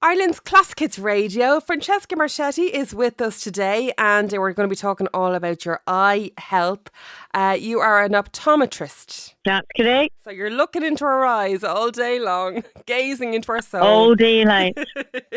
Ireland's Classic Hits Radio. Francesca Marchetti is with us today, and we're going to be talking all about your eye health. You are an optometrist. That's correct. So you're looking into our eyes all day long, gazing into our soul. All day long.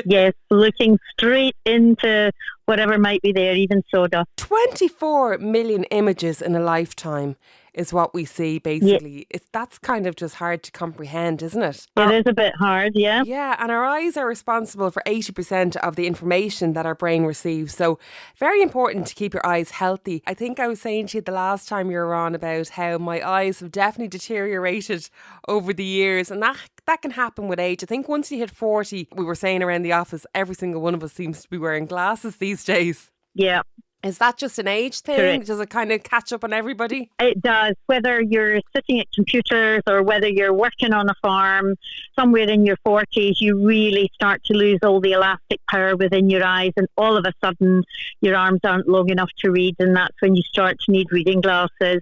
Yes, looking straight into whatever might be there, even sawdust. 24 million images in a lifetime is what we see, basically. Yeah. That's kind of just hard to comprehend, isn't it? It is a bit hard, yeah. Yeah, and our eyes are responsible for 80% of the information that our brain receives. So very important to keep your eyes healthy. I think I was saying to you the last time you were on about how my eyes have definitely deteriorated over the years, and that can happen with age. I think once you hit 40, we were saying around the office, every single one of us seems to be wearing glasses these days. Yeah. Is that just an age thing? Correct. Does it kind of catch up on everybody? It does. Whether you're sitting at computers or whether you're working on a farm, somewhere in your 40s, you really start to lose all the elastic power within your eyes, and all of a sudden your arms aren't long enough to read, and that's when you start to need reading glasses.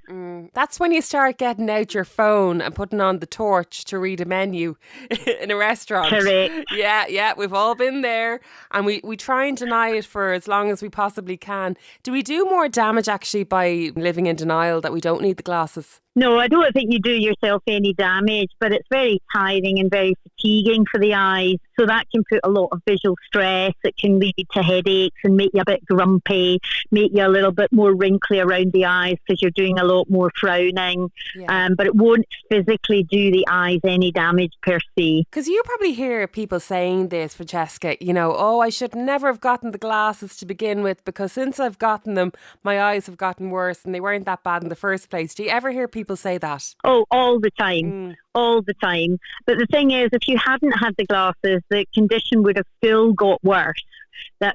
That's when you start getting out your phone and putting on the torch to read a menu in a restaurant. Correct. Yeah, we've all been there, and we try and deny it for as long as we possibly can. Do we do more damage actually by living in denial that we don't need the glasses? No, I don't think you do yourself any damage, but it's very tiring and very fatiguing for the eyes. So that can put a lot of visual stress. It can lead to headaches and make you a bit grumpy, make you a little bit more wrinkly around the eyes because you're doing a lot more frowning. Yeah. But it won't physically do the eyes any damage per se. Because you probably hear people saying this, Francesca, I should never have gotten the glasses to begin with because since I've gotten them, my eyes have gotten worse and they weren't that bad in the first place. Do you ever hear people say that? Oh, all the time. All the time. But the thing is, if you hadn't had the glasses, the condition would have still got worse. And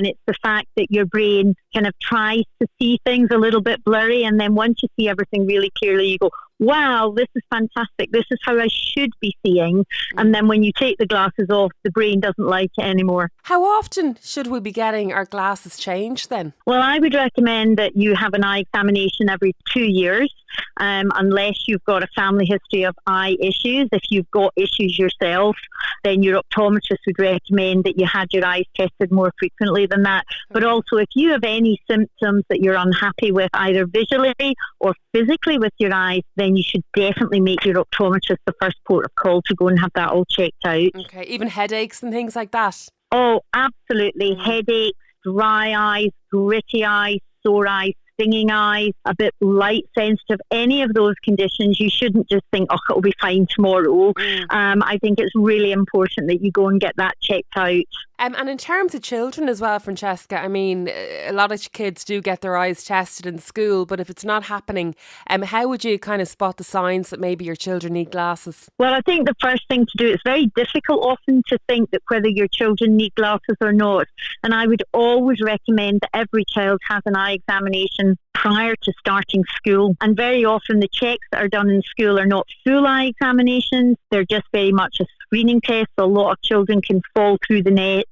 it's the fact that your brain kind of tries to see things a little bit blurry, and then once you see everything really clearly, you go, wow, this is fantastic. This is how I should be seeing. And then when you take the glasses off, the brain doesn't like it anymore. How often should we be getting our glasses changed then? Well, I would recommend that you have an eye examination every 2 years, unless you've got a family history of eye issues. If you've got issues yourself, then your optometrist would recommend that you had your eyes tested more frequently than that. But also, if you have any symptoms that you're unhappy with, either visually or physically with your eyes, then you should definitely make your optometrist the first port of call to go and have that all checked out. Okay, even headaches and things like that? Oh, absolutely. Headaches, dry eyes, gritty eyes, sore eyes, stinging eyes, a bit light sensitive, any of those conditions, you shouldn't just think, it'll be fine tomorrow. I think it's really important that you go and get that checked out. And in terms of children as well, Francesca, I mean, a lot of kids do get their eyes tested in school, but if it's not happening, how would you kind of spot the signs that maybe your children need glasses? Well, I think the first thing to do, it's very difficult often to think that whether your children need glasses or not. And I would always recommend that every child has an eye examination prior to starting school. And very often the checks that are done in school are not full eye examinations. They're just very much a screening test. So a lot of children can fall through the net,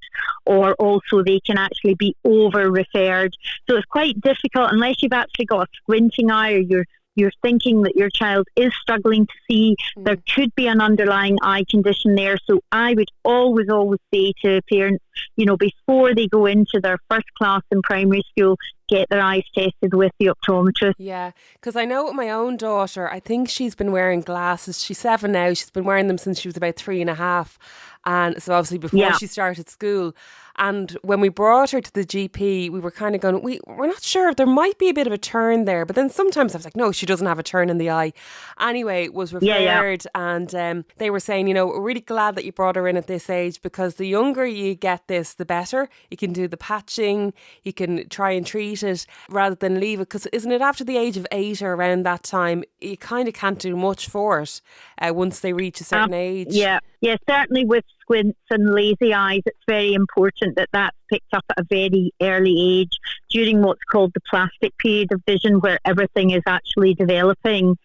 or also they can actually be over-referred. So it's quite difficult unless you've actually got a squinting eye or you're thinking that your child is struggling to see. There could be an underlying eye condition there. So I would always say to parents, before they go into their first class in primary school, get their eyes tested with the optometrist. Yeah, because I know with my own daughter, I think she's been wearing glasses. She's 7 now. She's been wearing them since she was about 3.5. And so obviously before she started school. And when we brought her to the GP, we were kind of going, we're not sure. There might be a bit of a turn there. But then sometimes I was like, no, she doesn't have a turn in the eye. Anyway, was referred and they were saying, we're really glad that you brought her in at this age because the younger you get this, the better. You can do the patching, you can try and treat it rather than leave it. Because isn't it after the age of 8 or around that time, you kind of can't do much for it once they reach a certain age? Yeah, certainly with squints and lazy eyes, it's very important that that's picked up at a very early age during what's called the plastic period of vision, where everything is actually developing.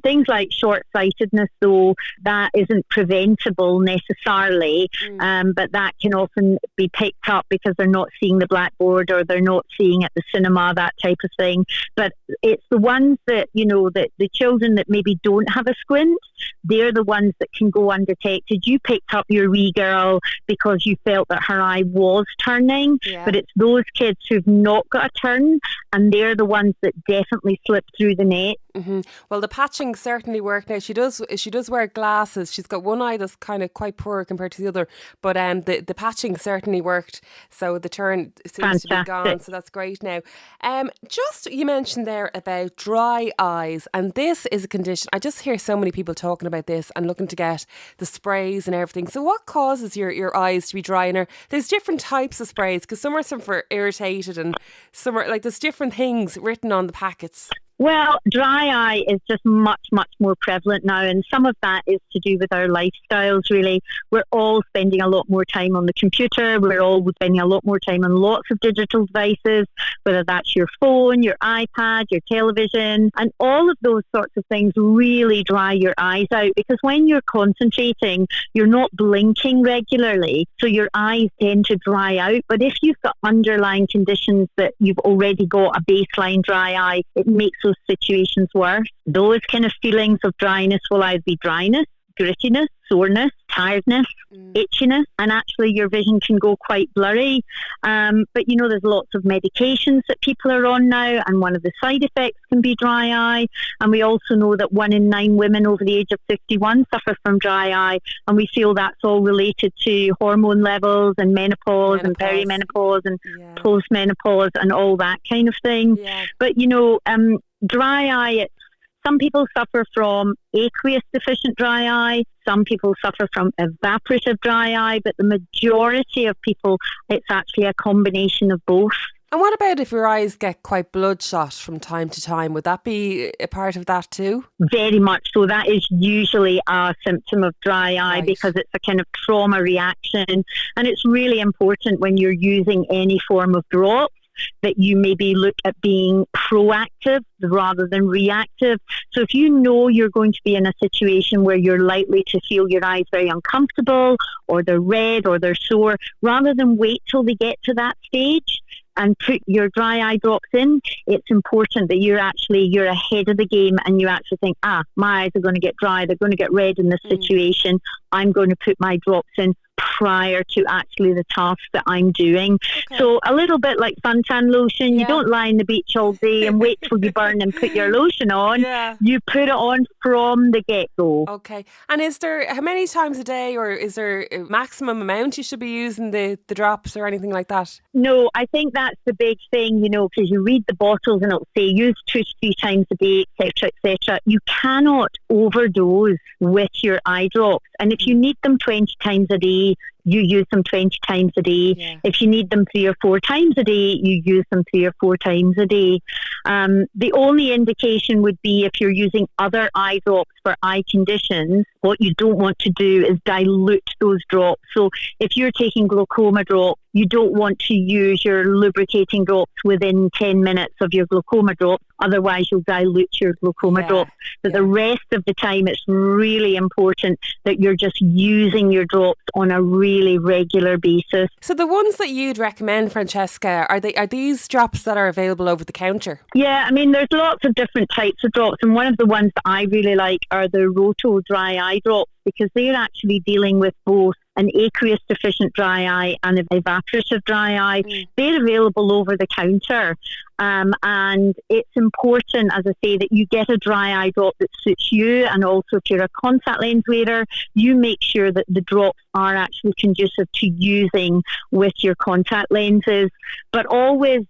Things like short-sightedness, though, that isn't preventable necessarily, but that can often be picked up because they're not seeing the blackboard or they're not seeing at the cinema, that type of thing. But it's the ones that, that the children that maybe don't have a squint, they're the ones that can go undetected. You picked up your wee girl because you felt that her eye was turning. Yeah. But it's those kids who've not got a turn, and they're the ones that definitely slip through the net. Mm-hmm. Well, the patching certainly worked. Now she does wear glasses. She's got one eye that's kind of quite poor compared to the other, but the patching certainly worked. So the turn seems to be gone. So that's great now. Just you mentioned there about dry eyes, and this is a condition. I just hear so many people talking about this and looking to get the sprays and everything. So what causes your eyes to be dry? And there's different types of sprays, because some are for irritated and some are there's different things written on the packets. Well, dry eye is just much, much more prevalent now, and some of that is to do with our lifestyles, really. We're all spending a lot more time on the computer. We're all spending a lot more time on lots of digital devices, whether that's your phone, your iPad, your television, and all of those sorts of things really dry your eyes out, because when you're concentrating, you're not blinking regularly, so your eyes tend to dry out. But if you've got underlying conditions that you've already got a baseline dry eye, it makes those situations worse. Those kind of feelings of dryness will either be dryness, grittiness, soreness, tiredness, itchiness, and actually your vision can go quite blurry. But there's lots of medications that people are on now, and one of the side effects can be dry eye. And we also know that 1 in 9 women over the age of 51 suffer from dry eye, and we feel that's all related to hormone levels and menopause and perimenopause and postmenopause and all that kind of thing. Yeah. But dry eye, some people suffer from aqueous deficient dry eye. Some people suffer from evaporative dry eye, but the majority of people, it's actually a combination of both. And what about if your eyes get quite bloodshot from time to time? Would that be a part of that too? Very much so. That is usually a symptom of dry eye, because it's a kind of trauma reaction. And it's really important when you're using any form of drops that you maybe look at being proactive rather than reactive. So if you know you're going to be in a situation where you're likely to feel your eyes very uncomfortable, or they're red or they're sore, rather than wait till they get to that stage and put your dry eye drops in, it's important that you're ahead of the game, and you actually think, my eyes are going to get dry, they're going to get red in this situation, I'm going to put my drops in prior to actually the task that I'm doing. Okay. So a little bit like suntan lotion, you don't lie on the beach all day and wait till you burn and put your lotion on. You put it on from the get-go. Okay. And is there, how many times a day, or is there a maximum amount you should be using the drops or anything like that? No, I think that's the big thing, because you read the bottles and it'll say use 2 to 3 times a day, etc., etc. You cannot overdose with your eye drops. And if you need them 20 times a day, you use them 20 times a day. Yeah. If you need them 3 or 4 times a day, you use them 3 or 4 times a day. The only indication would be if you're using other eye drops for eye conditions. What you don't want to do is dilute those drops. So if you're taking glaucoma drops, you don't want to use your lubricating drops within 10 minutes of your glaucoma drops. Otherwise, you'll dilute your glaucoma drops. But the rest of the time, it's really important that you're just using your drops on a really regular basis. So the ones that you'd recommend, Francesca, are these drops that are available over the counter? Yeah, I mean, there's lots of different types of drops, and one of the ones that I really like are the Roto dry eye drops, because they're actually dealing with both an aqueous deficient dry eye and an evaporative dry eye. They're available over the counter. And it's important, as I say, that you get a dry eye drop that suits you, and also if you're a contact lens wearer, you make sure that the drops are actually conducive to using with your contact lenses. But always,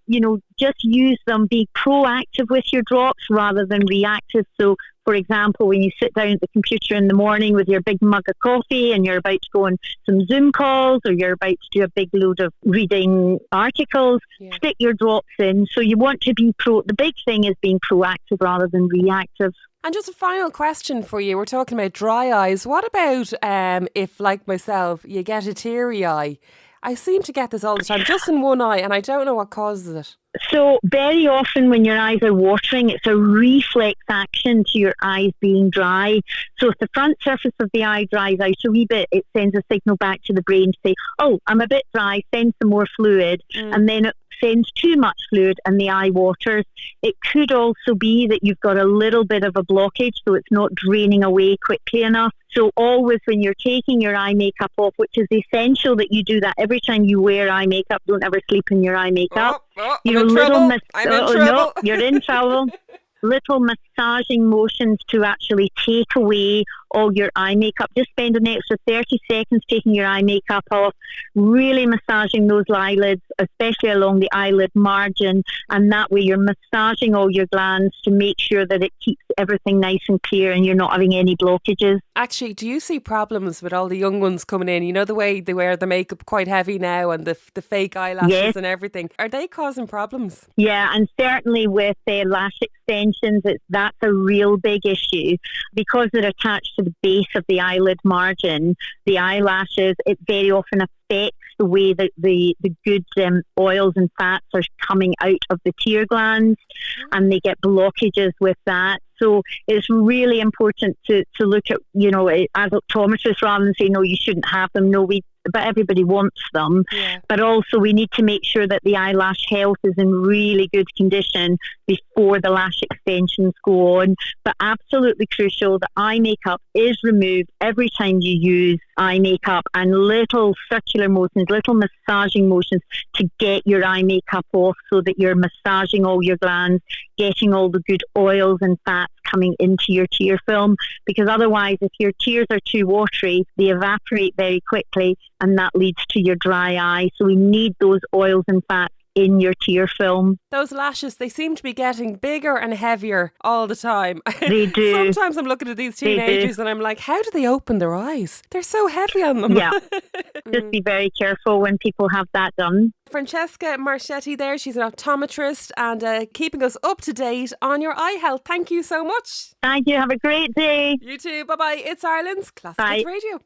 just use them, be proactive with your drops rather than reactive. So for example, when you sit down at the computer in the morning with your big mug of coffee and you're about to go on some Zoom calls, or you're about to do a big load of reading articles, stick your drops in. So you want to be the big thing is being proactive rather than reactive. And just a final question for you. We're talking about dry eyes. What about if, like myself, you get a teary eye? I seem to get this all the time, just in one eye, and I don't know what causes it. So very often when your eyes are watering, it's a reflex action to your eyes being dry. So if the front surface of the eye dries out a wee bit, it sends a signal back to the brain to say, I'm a bit dry, send some more fluid. And then it sends too much fluid and the eye waters. It could also be that you've got a little bit of a blockage, so it's not draining away quickly enough. So always when you're taking your eye makeup off, which is essential that you do that every time you wear eye makeup, don't ever sleep in your eye makeup. I'm in trouble. I'm in trouble. No, you're in trouble. Little massaging motions to actually take away all your eye makeup. Just spend an extra 30 seconds taking your eye makeup off, really massaging those eyelids, especially along the eyelid margin, and that way you're massaging all your glands to make sure that it keeps everything nice and clear and you're not having any blockages. Actually, do you see problems with all the young ones coming in? You know, the way they wear the makeup quite heavy now and the fake eyelashes and everything. Are they causing problems? Yeah, and certainly with lash extensions, that's a real big issue because they're attached to the base of the eyelid margin. The eyelashes, it very often affects the way that the good oils and fats are coming out of the tear glands, and they get blockages with that. So it's really important to look at, you know, as optometrists, rather than say, no, you shouldn't have them. No, but everybody wants them. Yeah. But also we need to make sure that the eyelash health is in really good condition before the lash extensions go on. But absolutely crucial, the eye makeup is removed every time you use eye makeup, and little circular motions, little massaging motions to get your eye makeup off, so that you're massaging all your glands, getting all the good oils and fats coming into your tear film. Because otherwise, if your tears are too watery, they evaporate very quickly, and that leads to your dry eye. So we need those oils and fats in your tear film. Those lashes, they seem to be getting bigger and heavier all the time. They do. Sometimes I'm looking at these teenagers and I'm like, how do they open their eyes? They're so heavy on them. Yeah. Just be very careful when people have that done. Francesca Marchetti there, she's an optometrist and keeping us up to date on your eye health. Thank you so much. Thank you. Have a great day. You too. Bye-bye. It's Ireland's Classic Hits Radio.